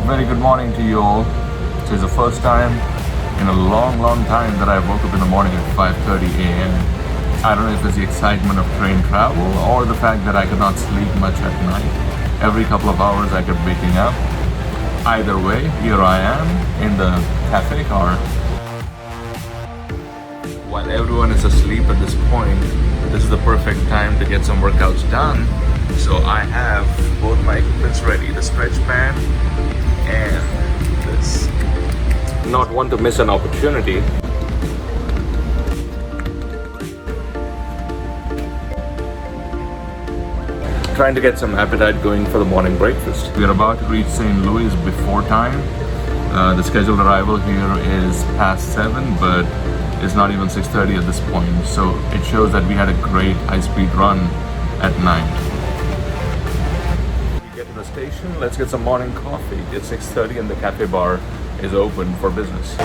Very good morning to you all. So it's the first time in a long time that I woke up in the morning at 5:30 a.m. I don't know if it's the excitement of train travel or the fact that I could not sleep much at night. Every couple of hours I kept waking up. Either way, here I am in the cafe car. While everyone is asleep at this point, this is the perfect time to get some workouts done. So I have both my equipments ready, the stretch band and this. Not want to miss an opportunity. Trying to get some appetite going for the morning breakfast. We are about to reach St. Louis before time. The scheduled arrival here is past 7, but it's not even 6:30 at this point. So it shows that we had a great high-speed run at night. We get to the station, let's get some morning coffee. It's 6:30 and the cafe bar is open for business.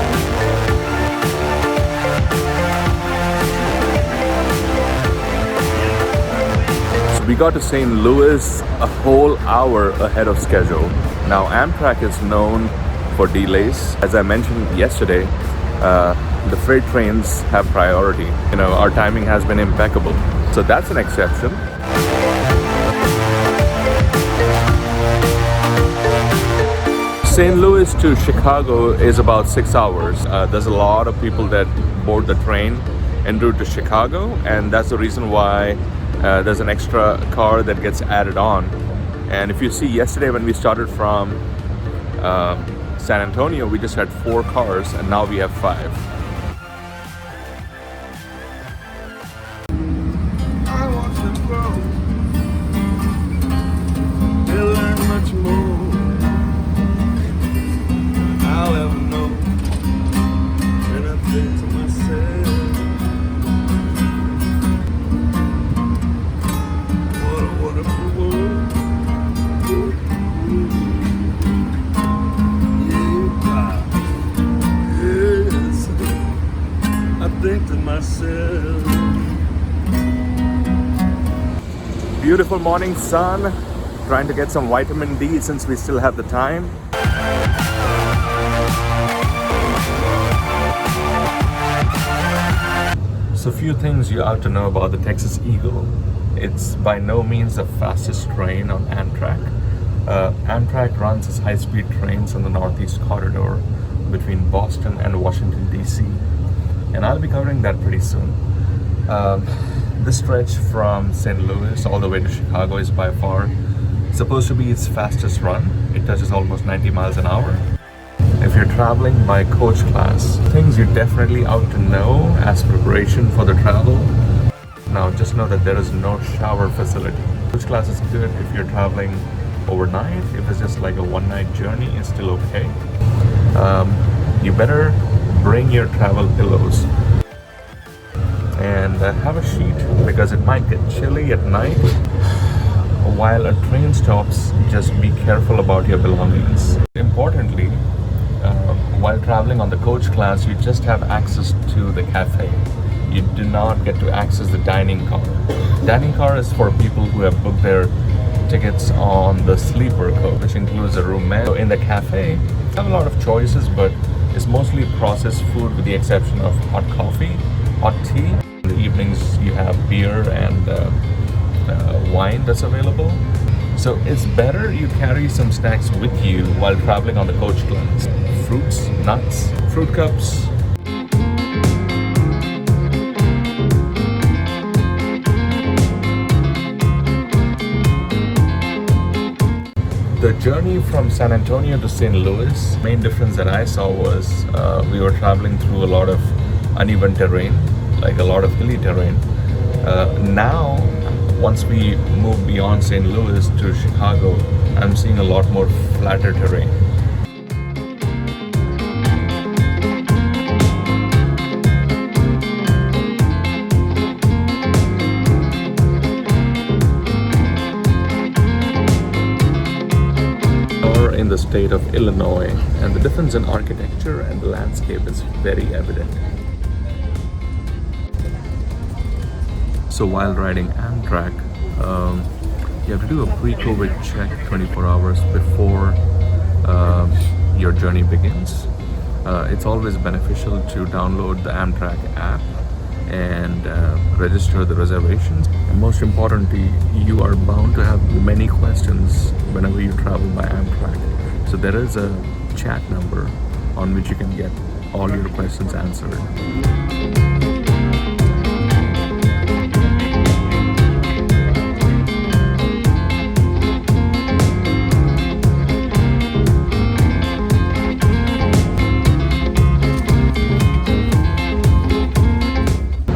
We got to St. Louis a whole hour ahead of schedule. Now Amtrak is known for delays. As I mentioned yesterday, the freight trains have priority. You know, our timing has been impeccable. So that's an exception. St. Louis to Chicago is about 6 hours. There's a lot of people that board the train en route to Chicago, and that's the reason why there's an extra car that gets added on. And if you see yesterday when we started from San Antonio, we just had 4 cars and now we have 5. I want to grow and learn much more. I'll ever know. And I think to myself, what a wonderful world. Yes, I think to myself. Beautiful morning sun. Trying to get some vitamin D since we still have the time. So few things you have to know about the Texas Eagle. It's by no means the fastest train on Amtrak. Amtrak runs its high-speed trains on the Northeast Corridor between Boston and Washington, D.C. And I'll be covering that pretty soon. This stretch from St. Louis all the way to Chicago is by far supposed to be its fastest run. It touches almost 90 miles an hour. If you're traveling by coach class, things you definitely ought to know as preparation for the travel. Now just know that there is no shower facility. Coach class is good if you're traveling overnight. If it's just like a one-night journey, it's still okay. You better bring your travel pillows and have a sheet because it might get chilly at night. While a train stops, just be careful about your belongings. Importantly, while traveling on the coach class, you just have access to the cafe. You do not get to access the dining car. Dining car is for people who have booked their tickets on the sleeper coach, which includes a roommate. So in the cafe, you have a lot of choices, but it's mostly processed food with the exception of hot coffee, hot tea. In the evenings, you have beer and wine that's available. So it's better you carry some snacks with you while traveling on the coach class. Fruits, nuts, fruit cups. The journey from San Antonio to St. Louis, main difference that I saw was we were traveling through a lot of uneven terrain, like a lot of hilly terrain. Now, once we move beyond St. Louis to Chicago, I'm seeing a lot more flatter terrain. In the state of Illinois, and the difference in architecture and the landscape is very evident. So while riding Amtrak, You have to do a pre-COVID check 24 hours before your journey begins. It's always beneficial to download the Amtrak app and register the reservations. And most importantly, you are bound to have many questions whenever you travel by Amtrak. So there is a chat number on which you can get all your questions answered.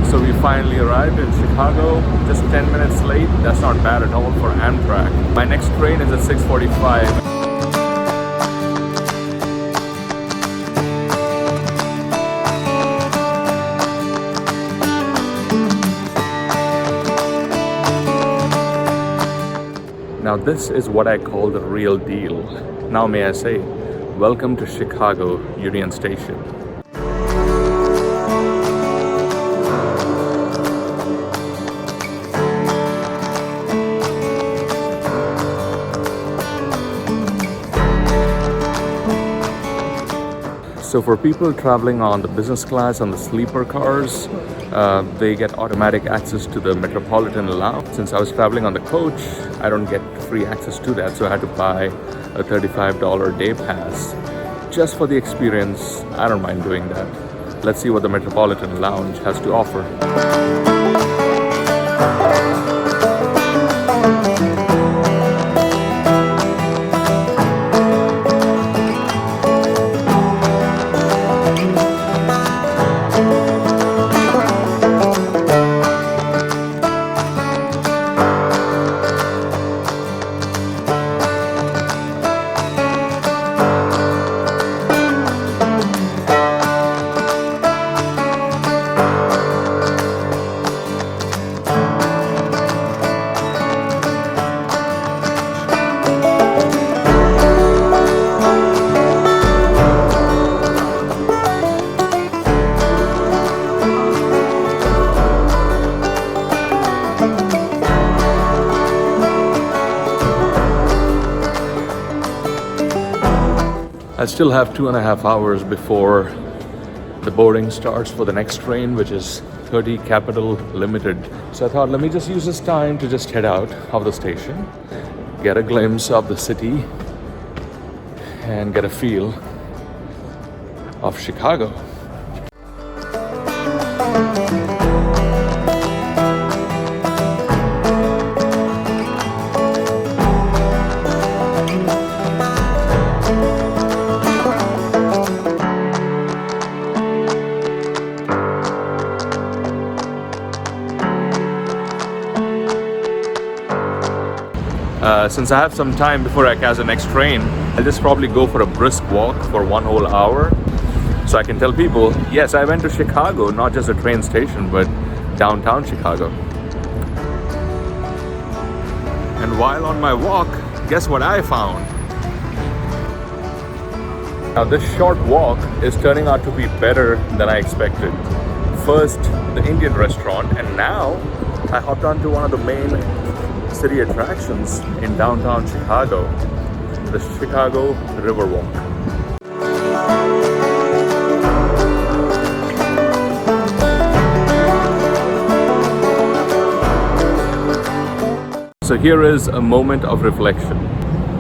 So we finally arrived in Chicago, just 10 minutes late. That's not bad at all for Amtrak. My next train is at 6:45. Now this is what I call the real deal. Now may I say, welcome to Chicago Union Station. So for people traveling on the business class, on the sleeper cars, they get automatic access to the Metropolitan Lounge. Since I was traveling on the coach, I don't get free access to that, so I had to buy a $35 day pass. Just for the experience, I don't mind doing that. Let's see what the Metropolitan Lounge has to offer. I still have 2.5 hours before the boarding starts for the next train, which is 30 Capital Limited. So I thought, let me just use this time to just head out of the station, get a glimpse of the city, and get a feel of Chicago. Since I have some time before I catch the next train, I'll just probably go for a brisk walk for 1 whole hour so I can tell people, yes, I went to Chicago, not just a train station, but downtown Chicago. And while on my walk, guess what I found? Now this short walk is turning out to be better than I expected. First, the Indian restaurant, and now I hopped onto one of the main city attractions in downtown Chicago, the Chicago Riverwalk. So here is a moment of reflection.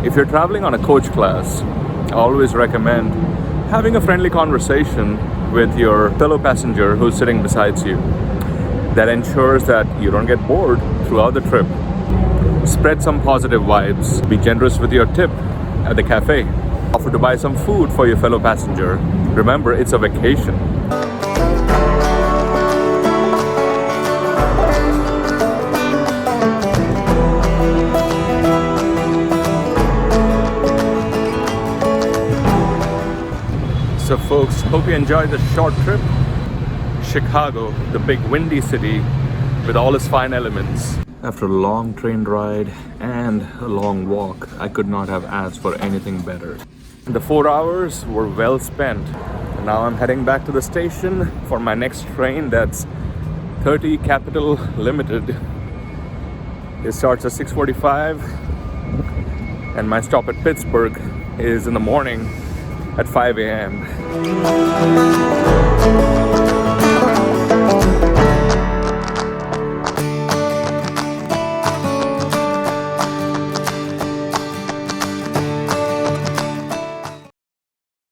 If you're traveling on a coach class, I always recommend having a friendly conversation with your fellow passenger who's sitting beside you. That ensures that you don't get bored throughout the trip. Spread some positive vibes. Be generous with your tip at the cafe. Offer to buy some food for your fellow passenger. Remember, it's a vacation. So folks, hope you enjoyed this short trip. Chicago, the big windy city with all its fine elements. After a long train ride and a long walk, I could not have asked for anything better. The 4 hours were well spent. Now I'm heading back to the station for my next train, that's 30 Capital Limited. It starts at 6:45, and my stop at Pittsburgh is in the morning at 5 a.m.